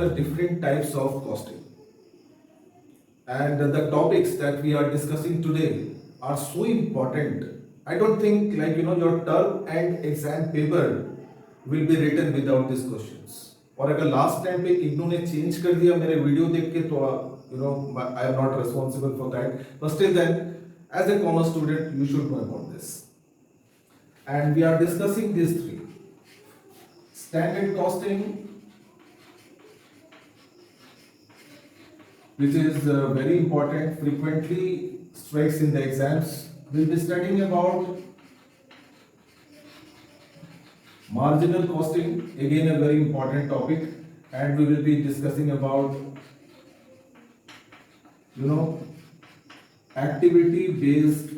the different types of costing. And the topics that we are discussing today are so important. I don't think your term and exam paper will be written without these questions. और अगर last time पे इग्नू ने change कर दिया मेरे video देख के तो I am not responsible for that, but still then as a commerce student you should know about this. And we are discussing these three: standard costing, which is very important, frequently strikes in the exams. We'll be studying about marginal costing, again a very important topic, and we will be discussing about activity based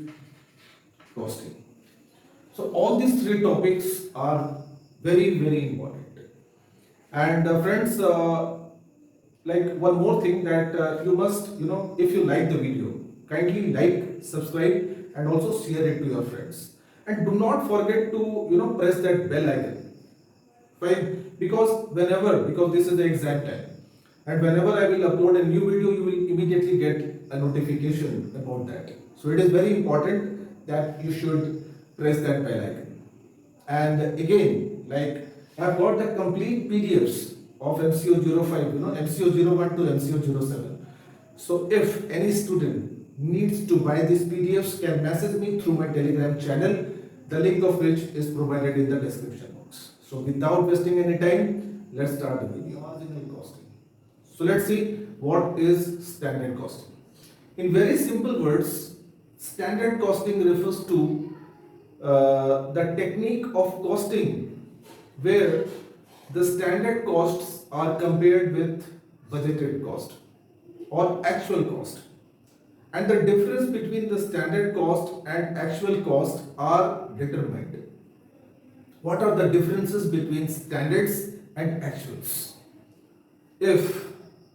costing. So all these three topics are very important. And friends, like one more thing that you must, if you like the video, kindly like, subscribe, and also share it to your friends. And do not forget to press that bell icon. Fine? Because this is the exam time, and whenever I will upload a new video, you will immediately get a notification about that. So it is very important that you should press that bell icon. And again, like I have got the complete PDFs of MCO 05, MCO 01 to MCO 07. So if any student needs to buy these PDFs, can message me through my Telegram channel, the link of which is provided in the description box. So without wasting any time, let's start the video. Marginal costing. So let's see what is standard costing. In very simple words, standard costing refers to the technique of costing where the standard costs are compared with budgeted cost or actual cost, and the difference between the standard cost and actual cost are determined. What are the differences between standards and actuals? If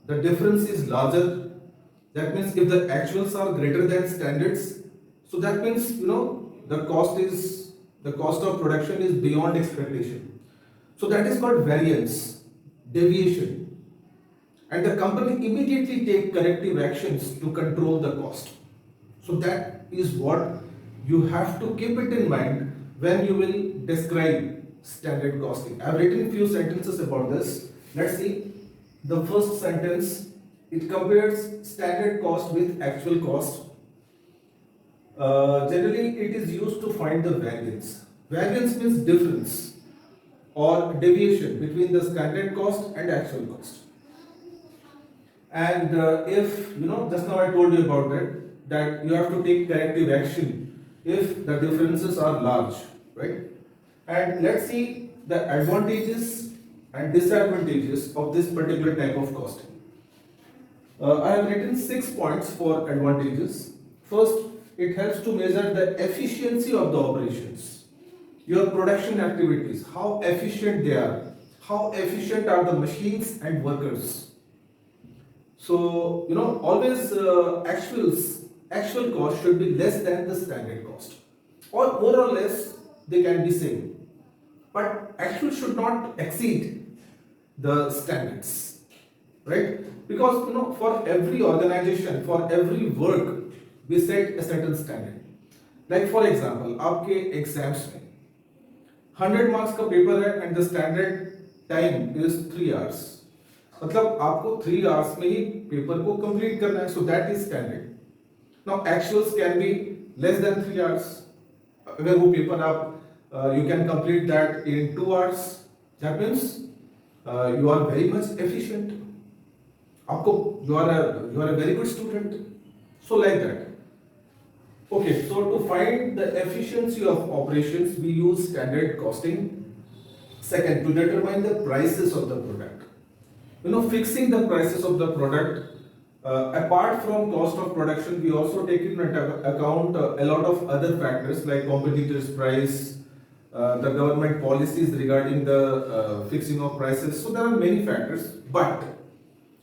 the difference is larger, that means if the actuals are greater than standards, so that means the cost of production is beyond expectation. So that is called variance, deviation. And the company immediately take corrective actions to control the cost. So that is what you have to keep it in mind when you will describe standard costing. I have written few sentences about this. Let's see. The first sentence, it compares standard cost with actual cost. Generally, it is used to find the variance. Variance means difference or deviation between the standard cost and actual cost. And if, just now I told you about that you have to take corrective action if the differences are large, right? And let's see the advantages and disadvantages of this particular type of costing. I have written 6 points for advantages. First, it helps to measure the efficiency of the operations. Your production activities, how efficient they are, how efficient are the machines and workers. So, always actual cost should be less than the standard cost, or more or less they can be same. But actual should not exceed the standards, right? Because for every organization, for every work, we set a certain standard. Like for example, आपके exams में 100 marks का paper है and the standard time is 3 hours. मतलब आपको 3 hours में ही paper को complete करना है, so that is standard. Now actuals can be less than 3 hours. अगर वो पेपर आप you can complete that in 2 hours, that means you are very much efficient. आपको you are a very good student. So like that. Okay, so to find the efficiency of operations, we use standard costing. Second, to determine the prices of the product. Fixing the prices of the product, apart from cost of production, we also take into account a lot of other factors like competitors' price, the government policies regarding the fixing of prices. So there are many factors, but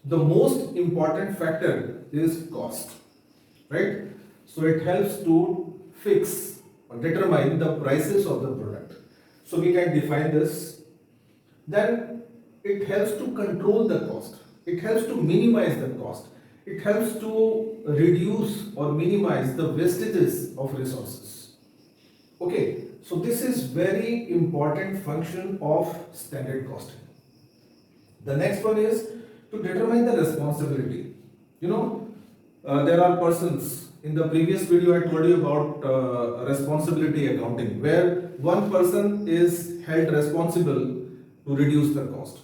the most important factor is cost, right? So it helps to fix or determine the prices of the product. So we can define this. Then it helps to control the cost, it helps to minimize the cost, it helps to reduce or minimize the wastages of resources. Okay, so this is very important function of standard costing. The next one is to determine the responsibility. You know, there are persons. In the previous video, I told you about responsibility accounting, where one person is held responsible to reduce the cost.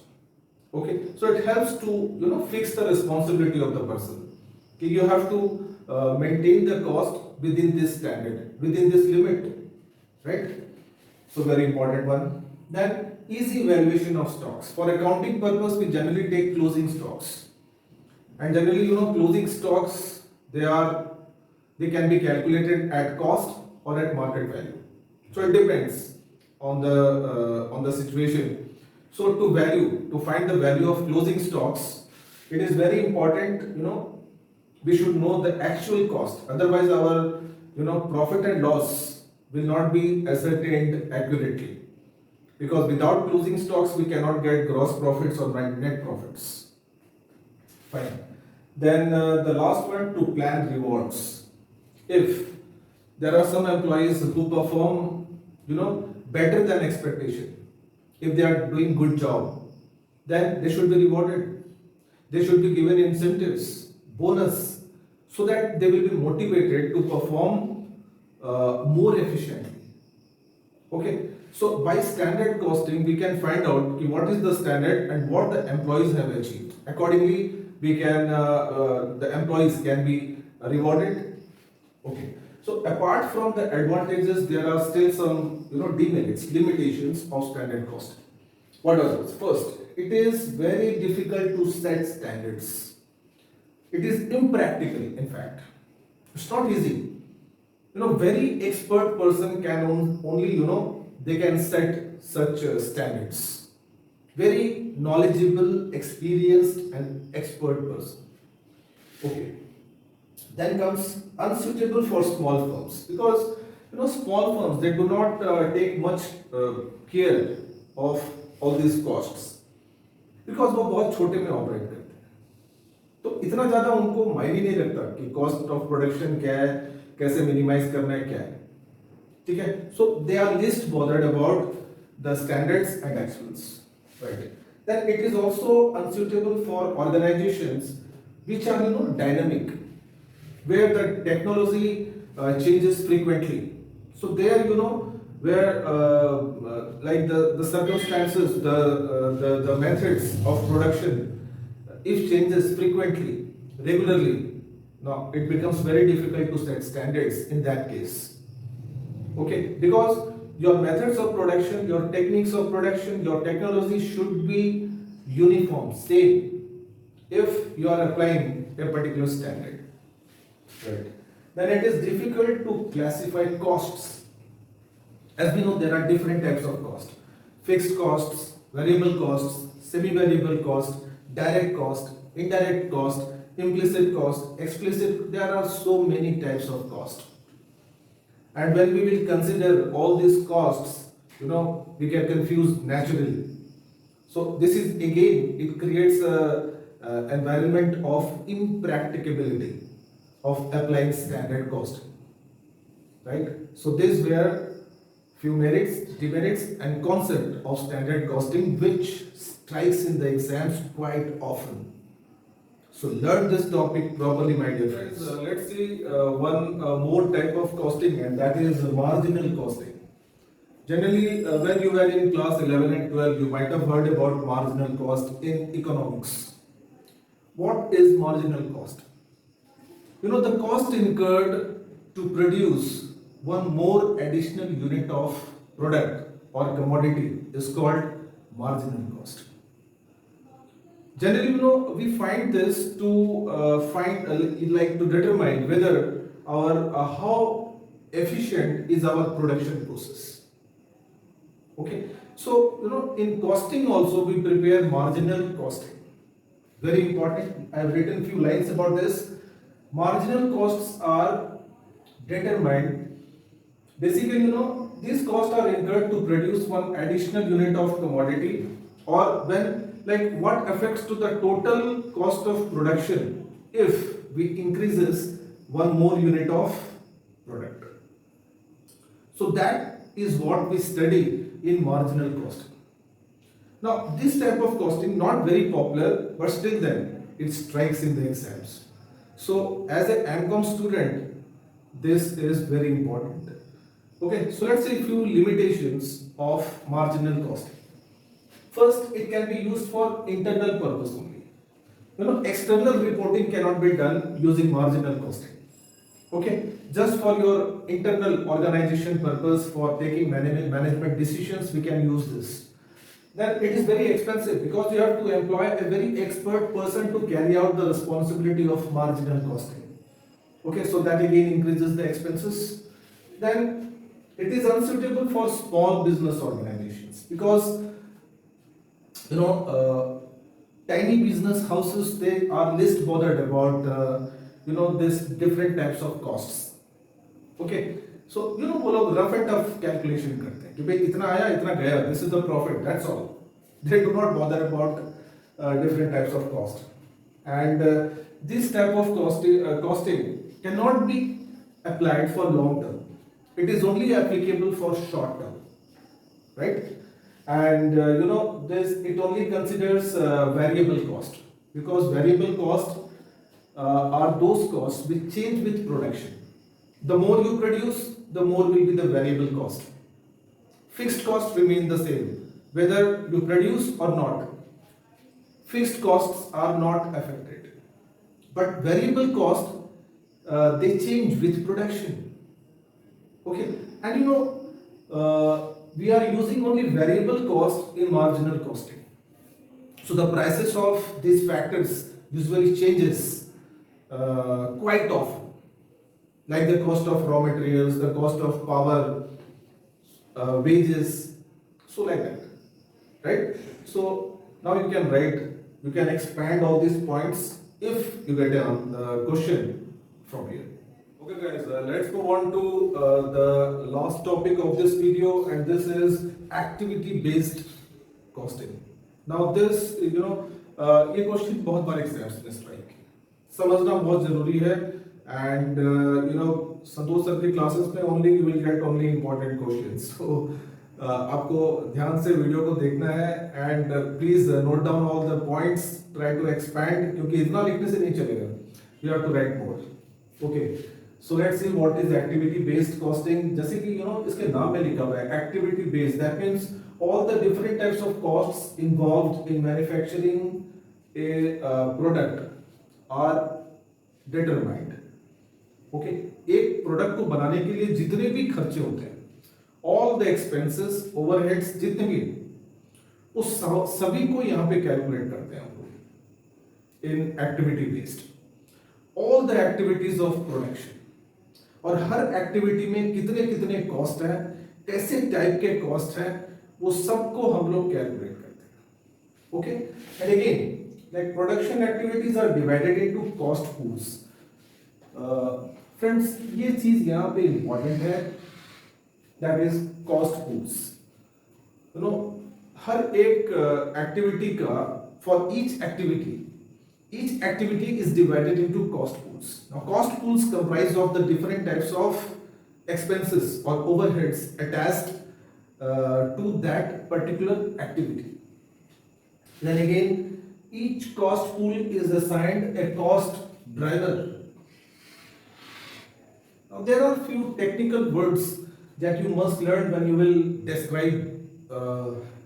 Okay, so it helps to fix the responsibility of the person. Okay, you have to maintain the cost within this standard, within this limit, right? So very important one. Then easy valuation of stocks. For accounting purpose, we generally take closing stocks, and generally closing stocks they can be calculated at cost or at market value. So it depends on the situation. So to find the value of closing stocks, it is very important. We should know the actual cost. Otherwise, our profit and loss will not be ascertained accurately. Because without closing stocks, we cannot get gross profits or net profits. Fine. Then the last one, to plan rewards. If there are some employees who perform, better than expectation, if they are doing good job, then they should be rewarded. They should be given incentives, bonus, so that they will be motivated to perform more efficiently. Okay, so by standard costing, we can find out what is the standard and what the employees have achieved. Accordingly, we can the employees can be rewarded. Okay, so apart from the advantages, there are still some demerits, limitations of standard costing. What are those? First, it is very difficult to set standards. It is impractical, in fact. It's not easy. Very expert person can only they can set such standards. Very knowledgeable, experienced, and expert person. Okay. Then comes unsuitable for small firms, because small firms, they do not take much care of all these costs, because वो बहुत छोटे में operate करते हैं, तो इतना ज़्यादा उनको मायने नहीं रखता कि कॉस्ट ऑफ प्रोडक्शन क्या है, कैसे मिनिमाइज करना है, क्या है, ठीक है. So they are least bothered about the standards and actuals, right? Then it is also unsuitable for organizations which are dynamic, where the technology changes frequently. So there where like the circumstances, the methods of production, if changes frequently, regularly, now it becomes very difficult to set standards in that case. Okay, because your methods of production, your techniques of production, your technology should be uniform, same, if you are applying a particular standard. Right. Then it is difficult to classify costs. As we know, there are different types of cost: fixed costs, variable costs, semi-variable cost, direct cost, indirect cost, implicit cost, explicit. There are so many types of cost. And when we will consider all these costs, we get confused naturally. So this is again, it creates a environment of impracticability of applying standard costing, right? So these were few merits, demerits, and concept of standard costing, which strikes in the exams quite often. So learn this topic properly, my dear friends. Let's see one more type of costing, and that is marginal costing. Generally, when you were in class 11 and 12, you might have heard about marginal cost in economics. What is marginal cost? The cost incurred to produce one more additional unit of product or commodity is called marginal cost. Generally, we find this to to determine whether how efficient is our production process. Okay, so in costing also we prepare marginal costing. Very important. I have written few lines about this. Marginal costs are determined. Basically, these costs are incurred to produce one additional unit of commodity, or when like what affects to the total cost of production if we increases one more unit of product. So that is what we study in marginal costing. Now this type of costing not very popular, but still then it strikes in the exams. So as a MCOM student, this is very important. Okay, so let's say a few limitations of marginal costing. First, it can be used for internal purpose only. External reporting cannot be done using marginal costing. Okay, just for your internal organization purpose, for taking management decisions, we can use this. Then it is very expensive because you have to employ a very expert person to carry out the responsibility of marginal costing. Okay, so that again increases the expenses. Then it is unsuitable for small business organizations because tiny business houses, they are least bothered about this different types of costs. Okay, so वो लोग rough and tough calculation करते हैं कि भाई इतना आया इतना गया, this is the profit, that's all. They do not bother about different types of cost, and this type of costing cannot be applied for long term. It is only applicable for short term, right? And this, it only considers variable cost, because variable cost are those costs which change with production. The more you produce, the more will be the variable cost. Fixed costs remain the same whether you produce or not. Fixed costs are not affected, but variable cost, they change with production. Okay, and we are using only variable cost in marginal costing. So the prices of these factors usually changes quite often, like the cost of raw materials, the cost of power, wages, so like that, right? So now you can write, you can expand all these points if you get a question from here. Okay guys, let's go on to the last topic of this video, and this is activity based costing. Now this, ये question बहुत बार exams में strike समझना बहुत जरूरी है, and Santosh sir की classes में only you will get only important questions. So आपको ध्यान से वीडियो को देखना है, and please note down all the points, try to expand, क्योंकि इतना लिखने से नहीं चलेगा, you have to write more. Okay, so let's see what is activity based costing. जैसे कि इसके नाम में लिखा हुआ है activity based, that means all the different types of costs involved in manufacturing a product are determined. Okay, एक product को बनाने के लिए जितने भी खर्चे होते हैं, all the expenses, overheads, जितने भी, उस सभी को यहाँ पे कैलकुलेट करते हैं हम लोग in activity based. All the activities of production, और हर एक्टिविटी में कितने कितने कॉस्ट हैं, कैसे टाइप के कॉस्ट हैं, वो सबको हम लोग कैलकुलेट करते हैं. Okay, and again like production activities are divided into cost pools. Friends, ये चीज यहाँ पे इंपॉर्टेंट है, दैट इज कॉस्ट पूल्स. हर एक एक्टिविटी का, for each activity is divided into cost pools. Now cost pools comprise of the different types of expenses or overheads attached to that particular activity. Then again, each cost pool is assigned a cost driver. Now there are few technical words that you must learn when you will describe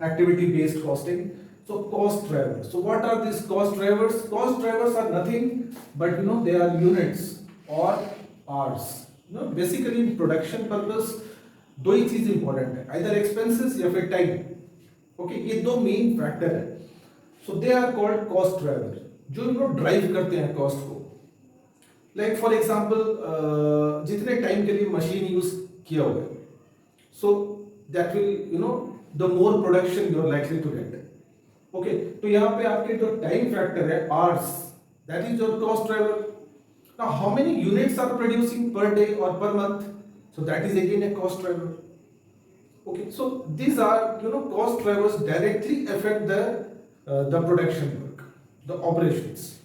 activity based costing. So cost drivers. So what are these cost drivers? Cost drivers are nothing but they are units or hours. Basically in production purpose दो ही चीज important है, either expenses या फिर time. Okay, ये दो main factor है. So they are called cost driver, जो drive करते हैं कॉस्ट को. Like for example, जितने टाइम के लिए मशीन यूज किया हुआ है, so that will the more production you are likely to get. Okay, तो यहाँ पे आपके जो टाइम फैक्टर है hours, that is your cost driver. Now how many units are producing per day और per month, so that is again a cost driver. Okay, so these are cost drivers directly affect the the production work, the operations.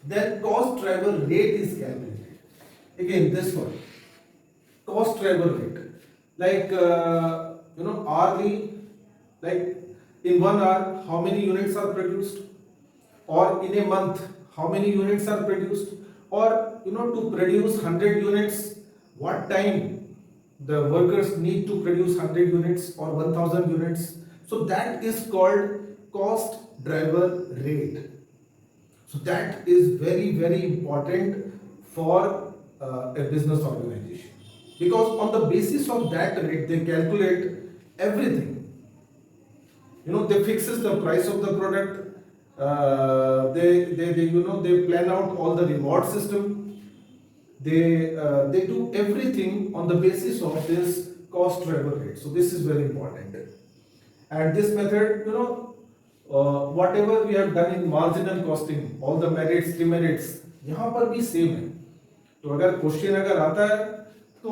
Then cost driver rate is calculated. Again, this one, cost driver rate. Like hourly, like in 1 hour, how many units are produced, or in a month, how many units are produced, or to produce 100 units, what time the workers need to produce 100 units or 1000 units. So that is called cost driver rate. So that is very, very important for a business organization, because on the basis of that rate they calculate everything. They fixes the price of the product. They plan out all the reward system. They do everything on the basis of this cost driver rate. So this is very important. And this method, whatever we have done in marginal costing, all the merits, demerits, यहाँ पर भी same है. तो अगर question अगर आता है तो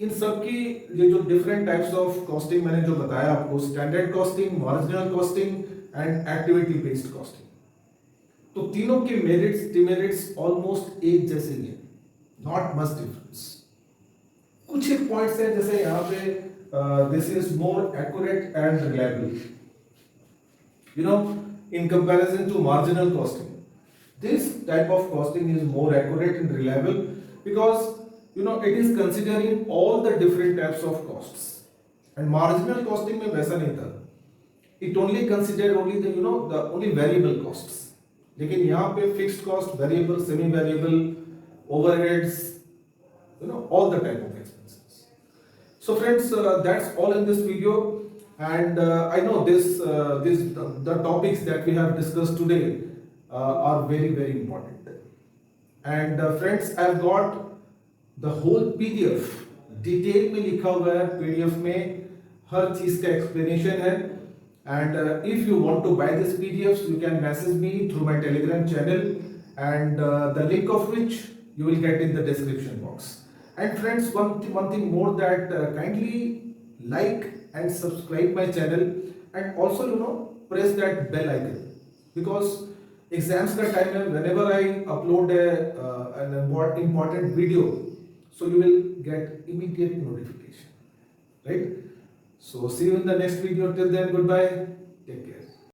इन सब की ये जो डिफरेंट टाइप्स ऑफ कॉस्टिंग मैंने जो बताया आपको, standard costing, marginal costing and activity based costing, तो तीनों के मेरिट्स डिमेरिट्स ऑलमोस्ट एक जैसे ही है, नॉट मच डिफरेंस. कुछ एक पॉइंट्स हैं, जैसे यहाँ पे this is more accurate and reliable, in comparison to marginal costing. This type of costing is more accurate and reliable because it is considering all the different types of costs. And marginal costing में वैसा नहीं था. It only considered only the the only variable costs. लेकिन यहाँ पे fixed cost, variable, semi-variable, overheads, all the type of expenses. So friends, that's all in this video. And I know the topics that we have discussed today are very, very important. And friends, I've got the whole PDF, detail में लिखा हुआ है. PDF में हर चीज का explanation है. And if you want to buy this PDFs, you can message me through my Telegram channel, and the link of which you will get in the description box. And friends, one thing more, that kindly like and subscribe my channel, and also press that bell icon, because exams का time है, whenever I upload an important video, so you will get immediate notification, right? So see you in the next video. Till then, goodbye.